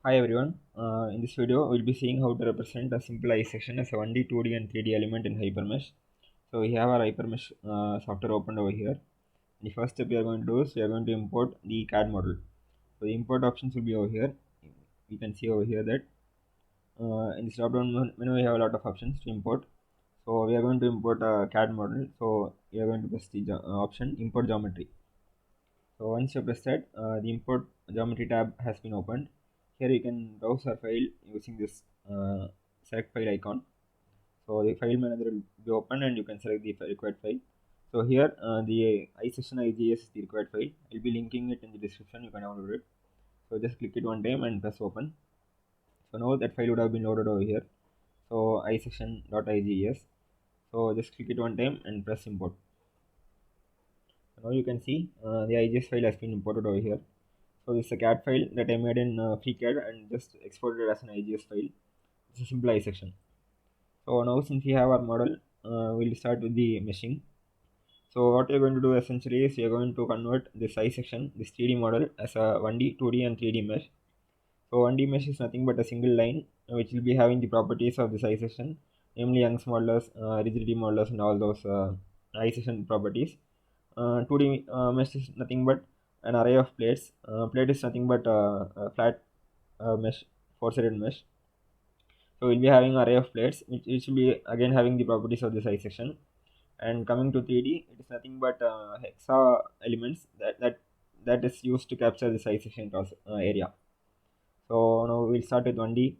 Hi everyone. In this video, we'll be seeing how to represent a simple I section as a 1D, 2D, and 3D element in HyperMesh. So we have our HyperMesh software opened over here. The first step we are going to do is we are going to import the CAD model. So the import options will be over here. You can see over here that in this drop-down menu we have a lot of options to import. So we are going to import a CAD model. So we are going to press the option import geometry. So once you press that, the import geometry tab has been opened. Here you can browse our file using this select file icon. So the file manager will be open and you can select the required file. So here the iSession IGS is the required file. I'll be linking it in the description. You can download it. So just click it one time and press open. So now that file would have been loaded over here. So iSession.iges. So just click it one time and press import. So now you can see the IGS file has been imported over here. So this is a CAD file that I made in FreeCAD and just exported it as an IGS file. It's a simple I section. So now since we have our model, we'll start with the meshing. So what you're going to do essentially is you're going to convert this I section, this 3D model as a 1D, 2D and 3D mesh. So 1D mesh is nothing but a single line which will be having the properties of this I section, namely Young's modulus, rigidity modulus and all those I section properties. 2D mesh is nothing but an array of plates. Plate is nothing but a flat mesh, four-sided mesh. So we'll be having array of plates, which will be again having the properties of this I section. And coming to 3D, it is nothing but hexa elements that is used to capture this I section area. So now we'll start with 1D.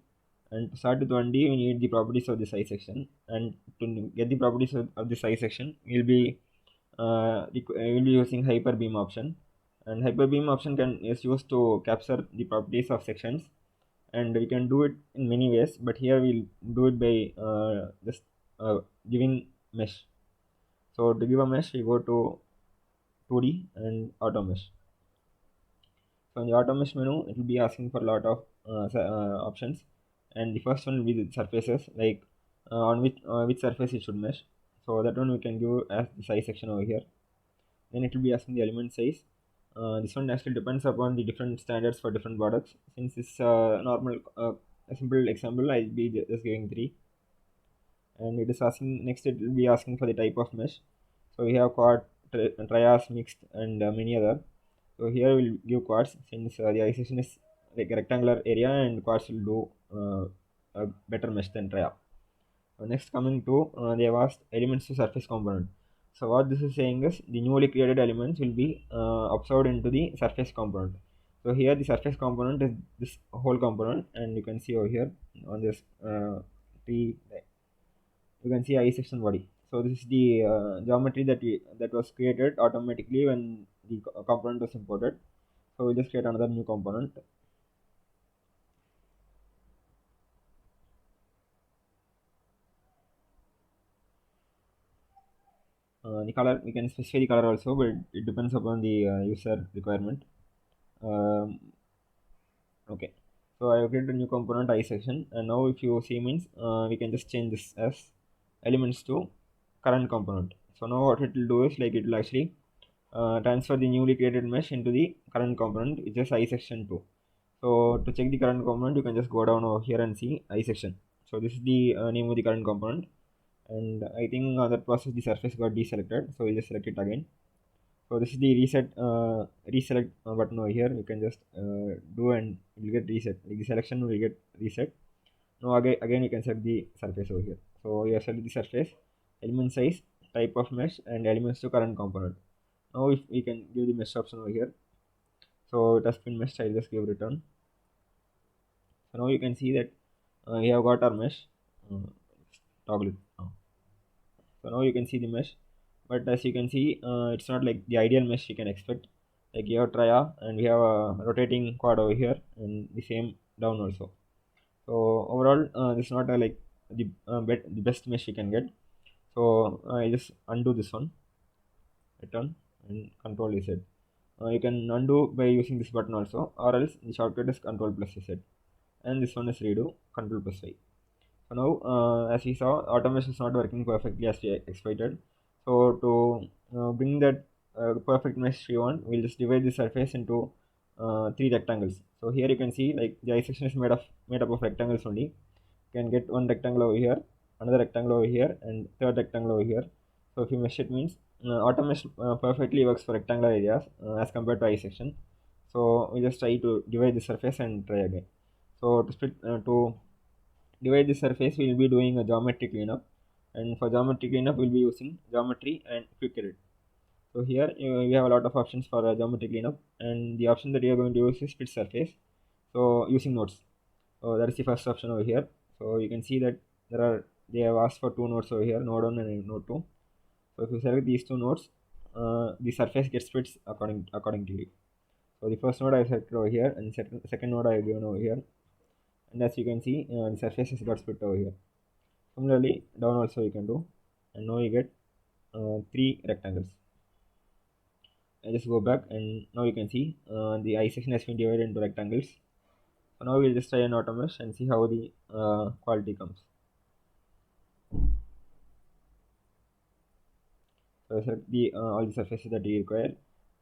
And to start with 1D, we need the properties of this I section. And to get the properties of this I section, we'll be using hyperbeam option. And hyperbeam option is used to capture the properties of sections, and we can do it in many ways, but here we'll do it by just giving mesh. So to give a mesh, we go to 2D and auto mesh. So in the auto mesh menu, it will be asking for a lot of options, and the first one will be the surfaces, like on which surface it should mesh. So that one we can give as the size section over here. Then it will be asking the element size. This one actually depends upon the different standards for different products. Since it's normal, a simple example, I'll be just giving 3. And it is asking next. It will be asking for the type of mesh. So we have quad, trias, mixed, and many other. So here we'll give quads since the I section is like a rectangular area, and quads will do a better mesh than tria. Next, coming to they have asked elements to surface component. So what this is saying is the newly created elements will be absorbed into the surface component. So here the surface component is this whole component, and you can see over here on this tree, you can see I section body. So this is the geometry that was created automatically when the component was imported. So we just create another new component. The color, we can specify the color also, but it depends upon the user requirement. Um, okay, so I have created a new component I section, and now if you see means we can just change this as elements to current component. So now what it will do is like it will actually transfer the newly created mesh into the current component, which is I section 2. So to check the current component, you can just go down over here and see I section. So this is the name of the current component, and I think that process the surface got deselected, so we'll just select it again. So this is the reselect button over here. You can just do and it will get reset. Like the selection will get reset. Now again you can set the surface over here. So you have selected the surface, element size, type of mesh, and elements to current component. Now if we can give the mesh option over here. So it has been meshed. I'll just give return. So now you can see that we have got our mesh. Toggle it. So now you can see the mesh, but as you can see, it's not like the ideal mesh you can expect. Like you have tria and we have a rotating quad over here and the same down also. So overall, this is not like the best mesh you can get. So I just undo this one, return, and control Z. You can undo by using this button also, or else the shortcut is control plus Z, and this one is redo, control plus Y. So now, as we saw, automation is not working perfectly as we expected. So to bring that perfect mesh we want, we'll just divide the surface into three rectangles. So here you can see like the I section is made up of rectangles only. You can get one rectangle over here, another rectangle over here, and third rectangle over here. So if you mesh it means AutoMesh perfectly works for rectangular areas as compared to I section. So we just try to divide the surface and try again. So to divide the surface, we will be doing a geometry cleanup, and for geometry cleanup, we'll be using geometry and quick edit. So here we have a lot of options for geometry cleanup, and the option that we are going to use is split surface. So using nodes. So that is the first option over here. So you can see that they have asked for two nodes over here, node 1 and node 2. So if you select these two nodes, the surface gets split accordingly. So the first node I selected over here, and second node I have given over here, and as you can see, the surface has got split over here. Similarly, down also you can do, and now you get three rectangles. I just go back, and now you can see the I section has been divided into rectangles. So now we'll just try an AutoMesh and see how the quality comes. So select the all the surfaces that you require,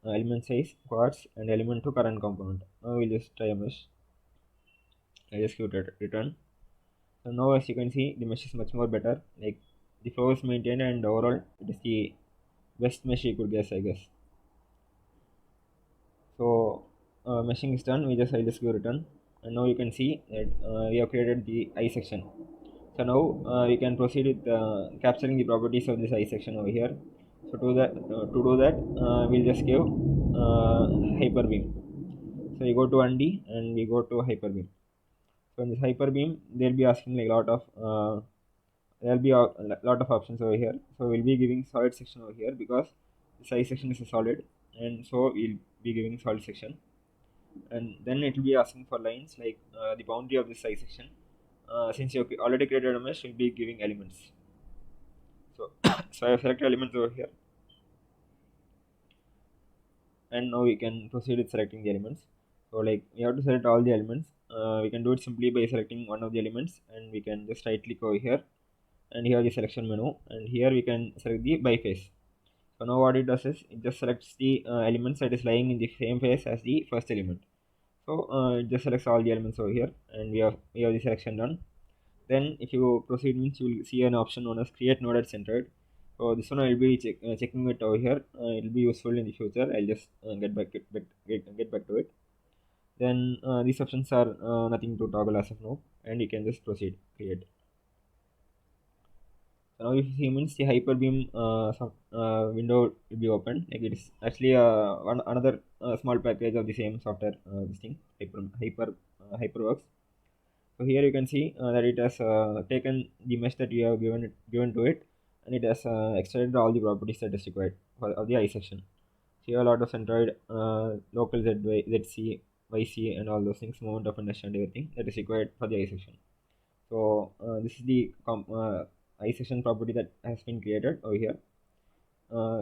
element size, quartz, and element to current component. Now we'll just try a mesh. I just give it return. So now as you can see, the mesh is much more better. Like the flow is maintained, and overall it is the best mesh you could guess, I guess. So meshing is done. I'll just give return, and now you can see that we have created the I section. So now we can proceed with capturing the properties of this I section over here. So to do that, we'll just give hyperbeam. So we go to 1D and we go to hyperbeam. So in this hyperbeam, they'll be asking like a lot of there'll be a lot of options over here. So we'll be giving solid section over here because this I section is a solid, and so we'll be giving solid section. And then it will be asking for lines like the boundary of this I section. Since you already created a mesh, we'll be giving elements. So so I have selected elements over here, and now we can proceed with selecting the elements. So like we have to select all the elements. We can do it simply by selecting one of the elements, and we can just right click over here, and here the selection menu, and here we can select the by face. So now what it does is it just selects the elements that is lying in the same face as the first element. So it just selects all the elements over here, and we have the selection done. Then if you proceed means you will see an option known as create node at centered. So this one I will be checking it over here. It will be useful in the future. I'll just get back to it. Then these options are nothing to toggle as of now, and you can just proceed create. So now if you see means the hyperbeam window will be open. Like it is actually another small package of the same software. This thing HyperWorks. So here you can see that it has taken the mesh that you have given to it, and it has extracted all the properties that is required of the I section. So here a lot of centroid, local ZC, YC, and all those things, moment of inertia and everything that is required for the I section. So this is the I section property that has been created over here.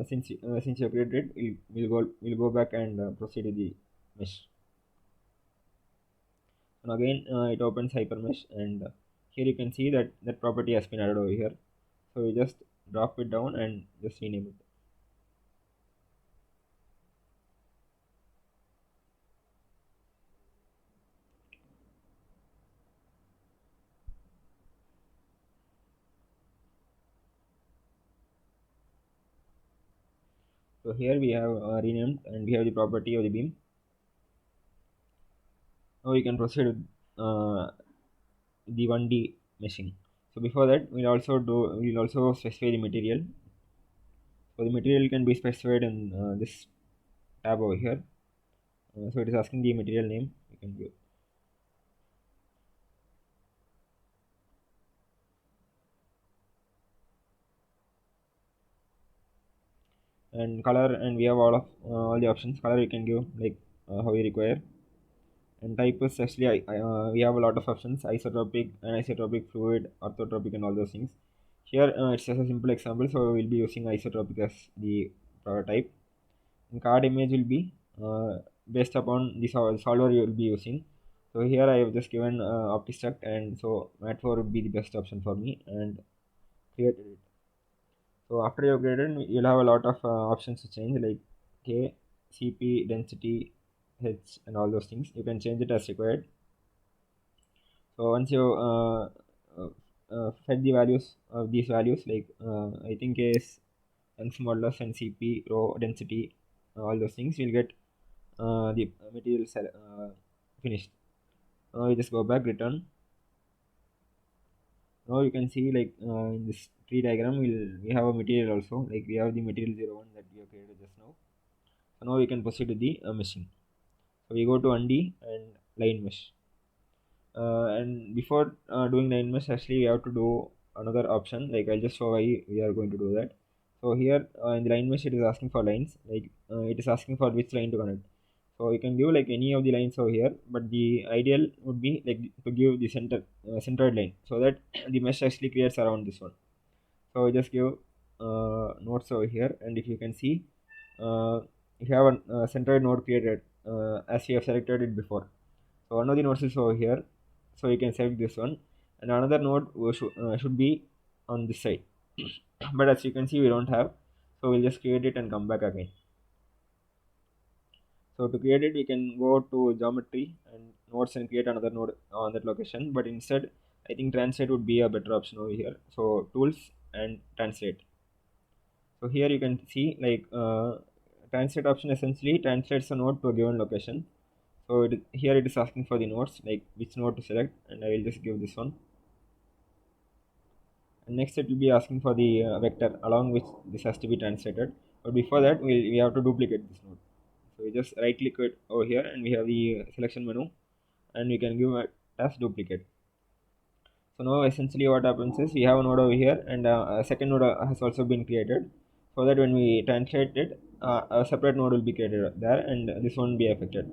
Since you created it, we'll go back and proceed with the mesh. And again it opens hypermesh, and here you can see that that property has been added over here. So we just drop it down and just rename it. So here we have renamed, and we have the property of the beam. Now we can proceed with the 1D meshing. So before that, we'll also specify the material. So the material can be specified in this tab over here. So it is asking the material name. You can give. And color, and we have all the options. Color you can give like how you require. And type is actually we have a lot of options: isotropic, anisotropic, fluid, orthotropic, and all those things. Here it's just a simple example, so we'll be using isotropic as the type. And card image will be based upon the solver you will be using. So here I have just given OptiStruct, and so Mat4 would be the best option for me, and created it. So after you have created, you'll have a lot of options to change like K, CP, density, h and all those things. You can change it as required. So once you uh, fed the values of these values, like I think is Young's modulus and CP, rho density, all those things, you'll get the material finished. Now you just go back, return. Now you can see like in this tree diagram, we have a material also, like we have the material 01 that we have created just now. So now we can proceed to the meshing. So we go to undo and line mesh. And before doing the mesh, actually we have to do another option. Like I'll just show why we are going to do that. So here in the line mesh, it is asking for lines. Like it is asking for which line to connect. So you can give like any of the lines over here, but the ideal would be like to give the centered line, so that the mesh actually creates around this one. So I just give nodes over here, and if you can see, uh, you have a centered node created as we have selected it before. So one of the nodes is over here, so you can select this one, and another node should be on this side. But as you can see, we don't have, so we'll just create it and come back again. So to create it, we can go to geometry and nodes and create another node on that location. But instead, I think translate would be a better option over here. So tools and translate. So here you can see like translate option essentially translates a node to a given location. So here it is asking for the nodes, like which node to select, and I will just give this one. And next it will be asking for the vector along which this has to be translated. But before that, we have to duplicate this node. So we just right click it over here, and we have the selection menu, and we can give it as duplicate. So now essentially what happens is we have a node over here, and a second node has also been created, so that when we translate it, a separate node will be created there, and this won't be affected.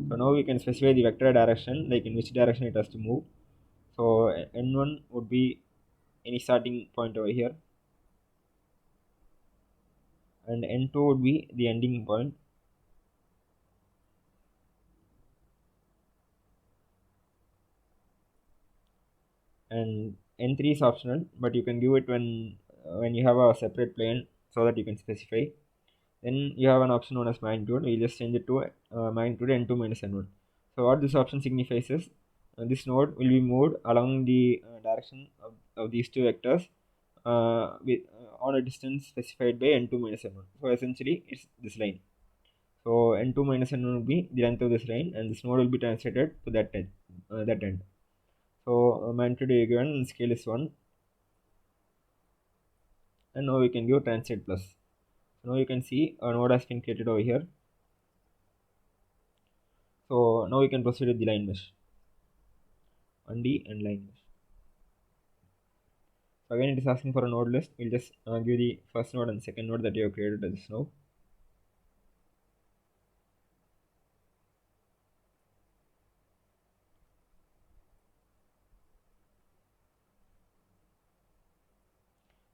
So now we can specify the vector direction, like in which direction it has to move. So n1 would be any starting point over here, and n2 would be the ending point, and n3 is optional, but you can give it when you have a separate plane, so that you can specify. Then you have an option known as magnitude. We'll just change it to magnitude n2 minus n1. So what this option signifies is this node will be moved along the direction of these two vectors on a distance specified by n2 minus n1. So essentially it's this line. So n2 minus n1 will be the length of this line, and this node will be translated to that end. So magnitude is given, scale is 1, and now we can give translate plus. So now you can see a node has been created over here. So now we can proceed with the line mesh, undo and line mesh. So again, it is asking for a node list. We'll just give the first node and second node that you have created as now.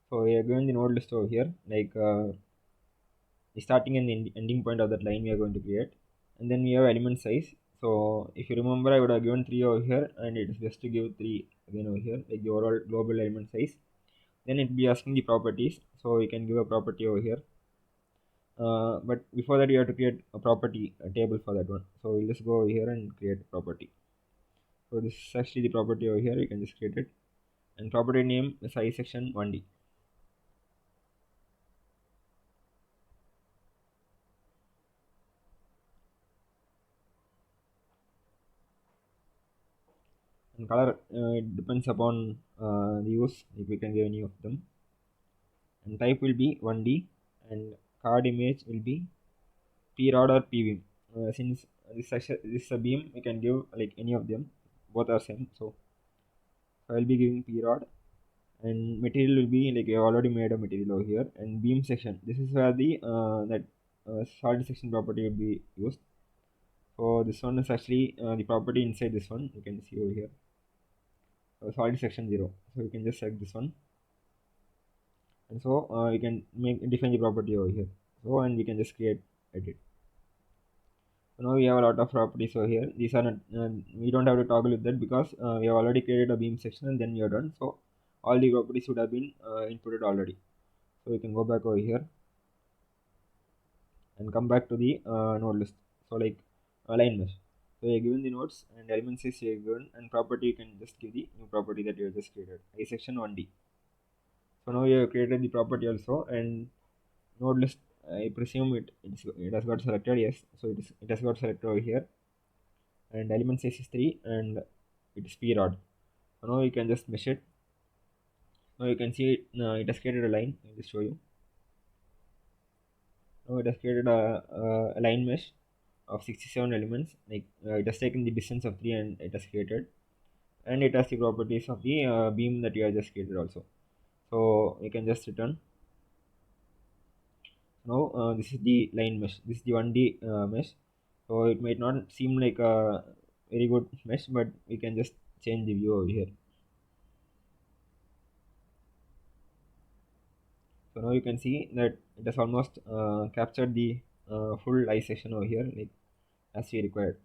So we are given the node list over here, like the starting and the ending point of that line we are going to create, and then we have element size. So if you remember, I would have given 3 over here, and it is just to give 3 again over here, like the overall global element size. Then it will be asking the properties, so we can give a property over here. But before that, you have to create a property a table for that one. So we'll just go over here and create a property. So this is actually the property over here. You can just create it, and property name is size section 1D. And color, it depends upon the use. If we can give any of them, and type will be 1D, and card image will be prod or pbeam. Since this is a beam, we can give like any of them. Both are same. So I'll be giving prod, and material will be like I already made a material over here, and beam section. This is where the that solid section property will be used. So this one is actually the property inside this one. You can see over here. Solid section 0. So you can just select this one, and so you can define the property over here. So and we can just create edit. So now we have a lot of properties over here. These are not we don't have to toggle with that, because we have already created a beam section and then we are done. So all the properties would have been inputted already. So we can go back over here and come back to the node list. So like line mesh. So you are given the nodes and elements is given, and property you can just give the new property that you have just created, I section 1D. So now you have created the property also, and node list, I presume it has got selected. Yes, so it has got selected over here, and element size is 3 and it is prod. So now you can just mesh it. Now you can see it has created a line. I'll just show you. Now it has created a line mesh of 67 elements. Like it has taken the distance of 3 and it has created, and it has the properties of the beam that you have just created also. So you can just return. Now this is the line mesh. This is the 1D mesh. So it might not seem like a very good mesh, but we can just change the view over here. So now you can see that it has almost captured the full eye section over here, like as we required.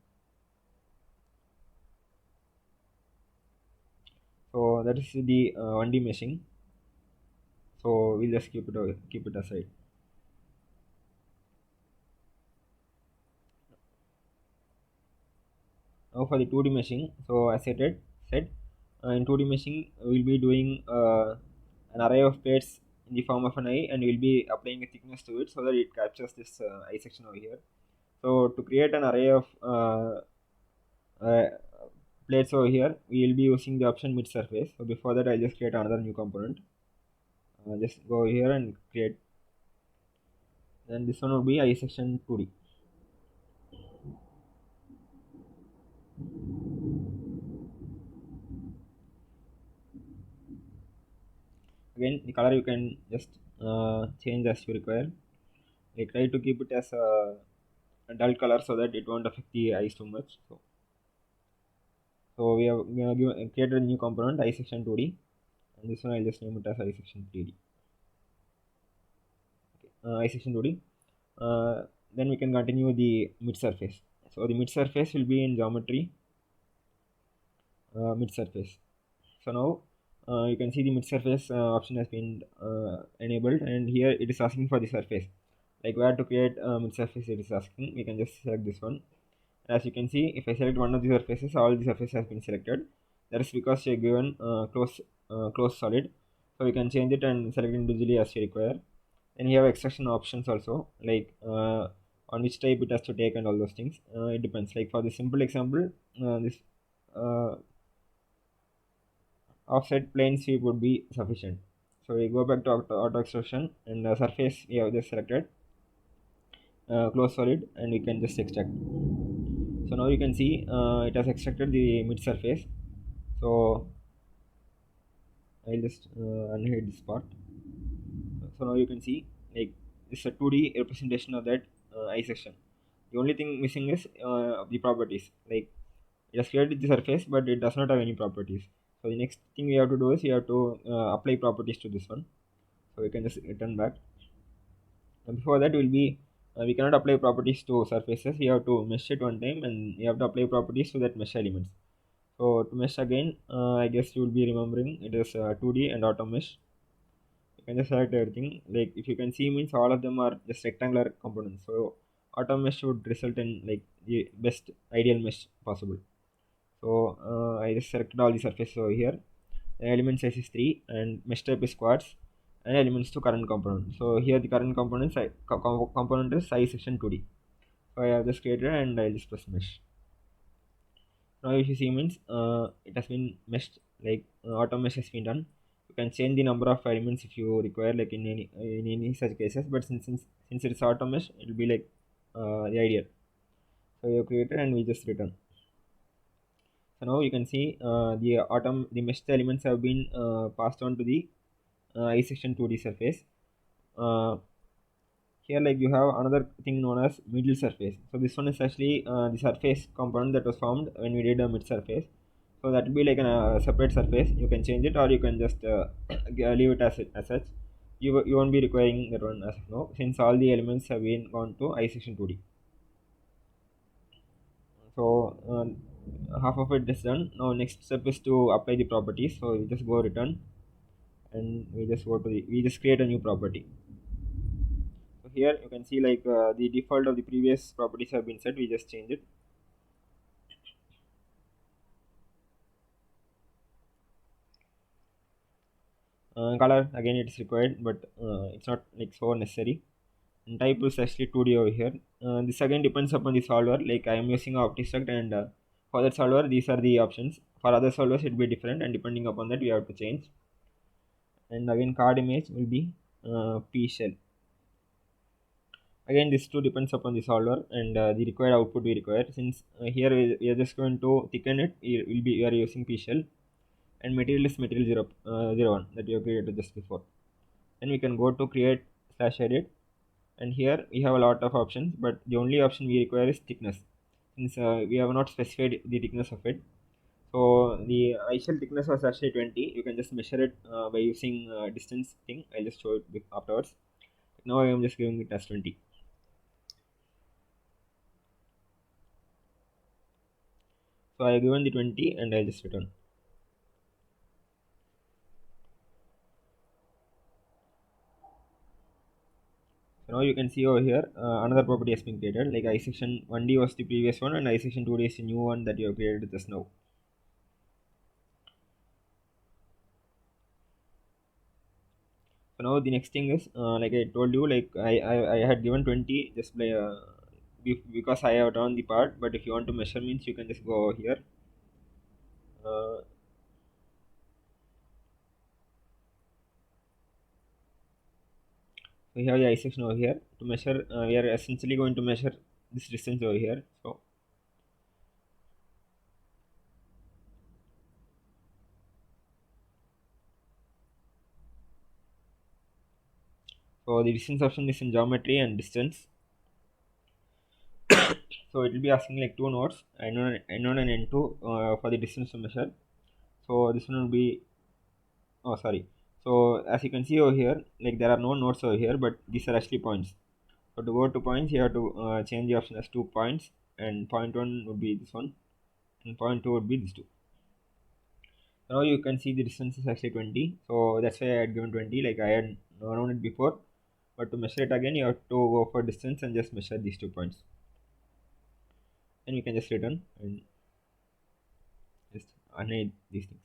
So that is the 1D meshing. So we'll just keep it aside. Now for the 2D meshing, so as I said in 2D meshing we'll be doing an array of plates in the form of an eye, and we'll be applying a thickness to it so that it captures this eye section over here. So to create an array of uh, plates over here, we will be using the option mid surface. So before that, I'll just create another new component. Just go here and create. Then this one will be eye section 2D. Again, the color you can just change as you require. Like try to keep it as a dull color so that it won't affect the eyes too much. So we have created a new component eye section 2D, and this one I'll just name it as eye section 3D. Okay. Eye section 2D. Then we can continue the mid surface. So the mid surface will be in geometry mid surface. So now you can see the mid surface option has been enabled, and here it is asking for the surface, like where to create mid surface it is asking. We can just select this one. As you can see, if I select one of the surfaces, all the surface has been selected. That is because you are given close solid, so you can change it and select individually as you require. And you have extraction options also, like on which type it has to take and all those things. It depends. Like for the simple example, this uh, offset plane sweep would be sufficient. So we go back to auto extrusion, and the surface we have just selected close solid, and we can just extract. So now you can see it has extracted the mid surface. So I'll just unhide this part. So now you can see, like, it's a 2D representation of that eye section. The only thing missing is the properties. Like it has created the surface, but it does not have any properties. So the next thing we have to do is we have to apply properties to this one. So we can just return back. And before that will be we cannot apply properties to surfaces. We have to mesh it one time, and we have to apply properties to that mesh elements. So to mesh again, I guess you will be remembering it is 2D and auto mesh. You can just select everything. Like if you can see, means all of them are just rectangular components. So auto mesh would result in like the best ideal mesh possible. So I just selected all the surfaces over here. The element size is 3 and mesh type is quartz, and elements to current component. So here the current component is size section 2D. So I have just created, and I'll just press mesh. Now if you see, means it has been meshed, like auto mesh has been done. You can change the number of elements if you require, like in any such cases, but since it's auto mesh, it will be like the ideal. So you created, and we just return. So now you can see the meshed elements have been passed on to the eye section 2D surface. Uh, Here, like, you have another thing known as middle surface. So this one is actually the surface component that was formed when we did a mid surface. So that will be like a separate surface. You can change it, or you can just leave it as such. You won't be requiring that one as of now, since all the elements have been gone to eye section 2D. So half of it is done. Now next step is to apply the properties. So we just go return, and we just create a new property. So here you can see, like, the default of the previous properties have been set. We just change it. Color again it's required, but it's not like so necessary. And type is actually 2D over here. This again depends upon the solver. Like I am using OptiStruct, and for that solver these are the options. For other solvers it will be different, and depending upon that we have to change. And again card image will be P shell. Again this too depends upon the solver and the required output we require. Since here we are just going to thicken it, we are using P shell. And material is material 01 that we have created just before. Then we can go to create slash edit, and here we have a lot of options, but the only option we require is thickness. Since we have not specified the thickness of it, so the initial thickness was actually 20. You can just measure it by using distance thing. I'll just show it afterwards. Now I am just giving it as 20. So I have given the 20 and I'll just return. So now you can see over here another property has been created. Like iSection 1D was the previous one, and iSection 2D is the new one that you have created just now. So now the next thing is like I told you, like I had given 20 just by because I have drawn the part. But if you want to measure means you can just go over here. Uh, we have the iSection over here to measure. We are essentially going to measure this distance over here. So the distance option is in geometry and distance. So it will be asking like two nodes, N1 and N2 for the distance to measure. So this one will be, oh sorry. So as you can see over here, like there are no nodes over here, but these are actually points. So to go to points, you have to change the option as 2 points, and point 1 would be this one, and point 2 would be this two. Now you can see the distance is actually 20. So that's why I had given 20. Like I had known it before, but to measure it again, you have to go for distance and just measure these 2 points. And you can just return and just unhide these things.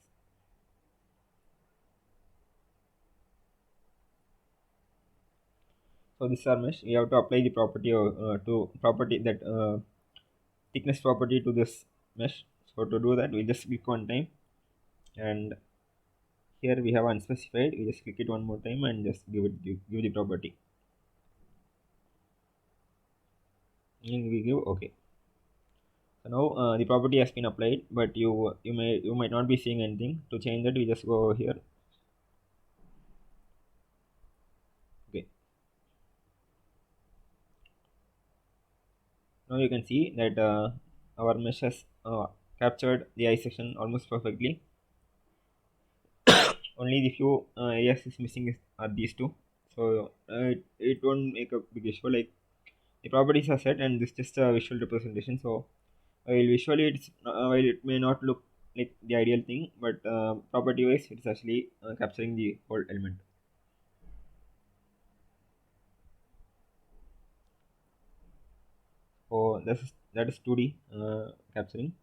So this is our mesh. We have to apply the property to property that thickness property to this mesh. So to do that, we just click one time, and here we have unspecified. We just click it one more time and just give the property. And we give OK. So now the property has been applied, but you might not be seeing anything. To change that, we just go over here. Okay. Now you can see that our mesh has captured the iSection almost perfectly. Only the few areas is missing are these two. So it won't make a big issue. Like the properties are set, and this is just a visual representation. So while visually while it may not look like the ideal thing, but property wise it's actually capturing the whole element. So that is 2D capturing.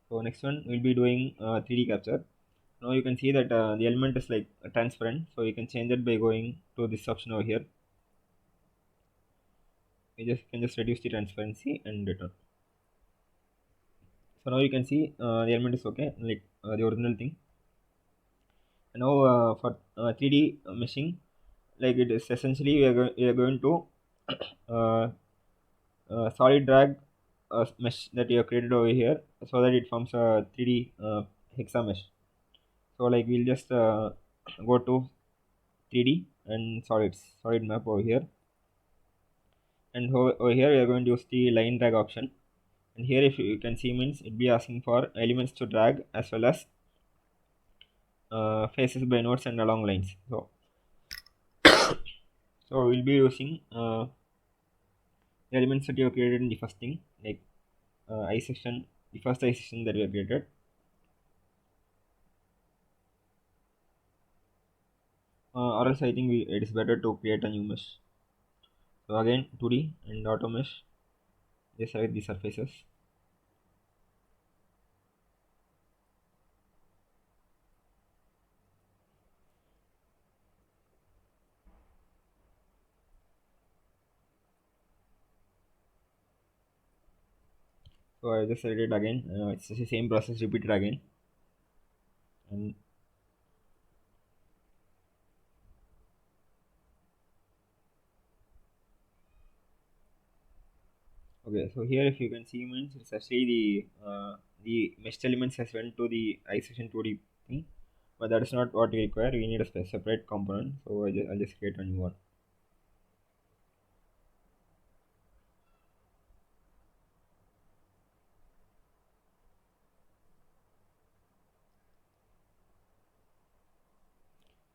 So next one we'll be doing 3D capture. Now you can see that the element is like transparent, so you can change it by going to this option over here. You can just reduce the transparency and return. So now you can see the element is okay, like the original thing. And now for 3D meshing, like it is essentially we are going to uh, solid drag a mesh that you have created over here, so that it forms a 3D hexa mesh. So like we'll just go to 3D and solid map over here, and over here we are going to use the line drag option. And here if you can see means it be asking for elements to drag as well as faces by nodes and along lines. So we'll be using the elements that you have created in the first thing, like iSection, the first iSection that we have created. Or else I think it is better to create a new mesh. So again 2D and auto mesh, just select the surfaces. So I just select it again. It's the same process repeated again. And okay, so here if you can see means it's actually the meshed elements has went to the iSection 2D thing, but that is not what we require. We need a separate component. So I'll just create a new one.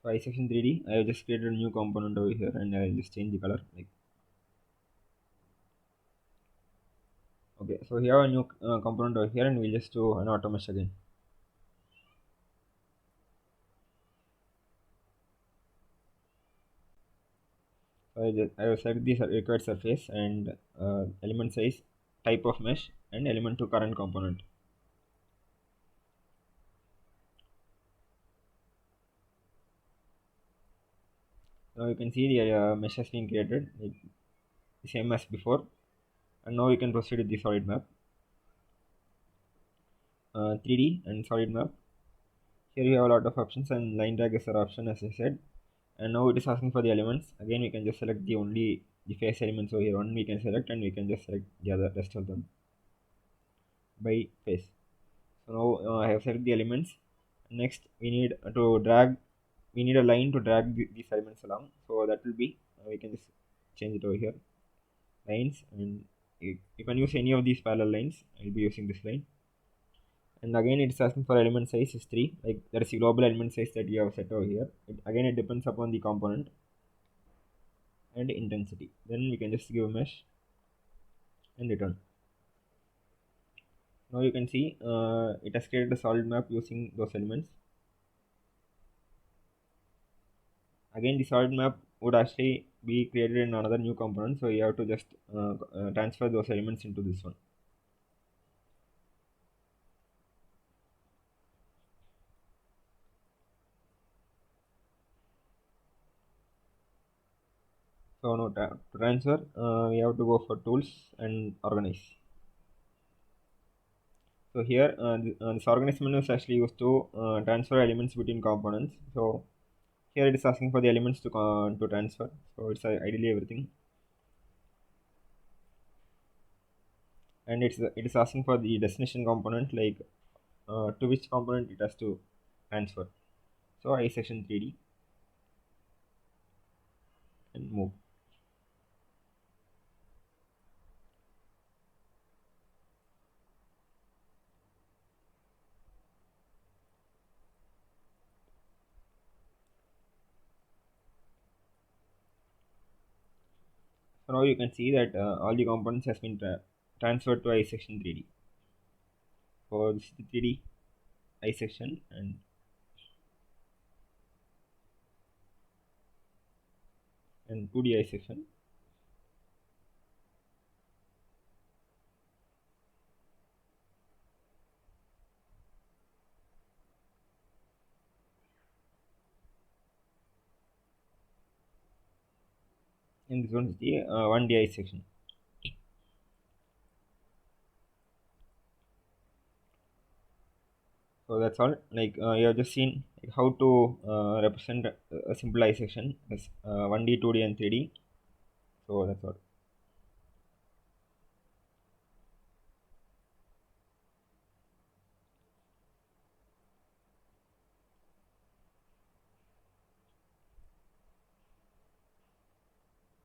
So iSection 3D, I have just created a new component over here, and I'll just change the color. Like okay, so we have a new component over here, and we'll just do an auto mesh again. So I will select the required surface and element size, type of mesh, and element to current component. Now you can see the mesh has been created, like the same as before, and now we can proceed with the solid map, 3D and solid map. Here you have a lot of options, and line drag is our option as I said. And now it is asking for the elements. Again, we can just select the only the face elements over here. One we can select, and we can just select the other rest of them by face. So now I have selected the elements. Next, we need to drag. We need a line to drag these elements along. So that will be we can just change it over here. Lines, and you can use any of these parallel lines. I'll be using this line. And again, it's asking for element size is 3. Like there is a global element size that you have set over here. Again, it depends upon the component and intensity. Then we can just give a mesh and return. Now you can see it has created a solid map using those elements. Again, the solid map would actually be created in another new component, so you have to just transfer those elements into this one. So now to transfer, we have to go for tools and organize. So here this organize menu is actually used to transfer elements between components. So here it is asking for the elements to transfer. So it's ideally everything, and it is asking for the destination component, like to which component it has to transfer. So iSection 3D and move. So now you can see that all the components has been transferred to iSection 3D. So this is the 3D iSection, and 2D iSection. And this one is the 1D iSection. So that's all. Like you have just seen like, how to represent a simple iSection as 1D, 2D, and 3D. So that's all.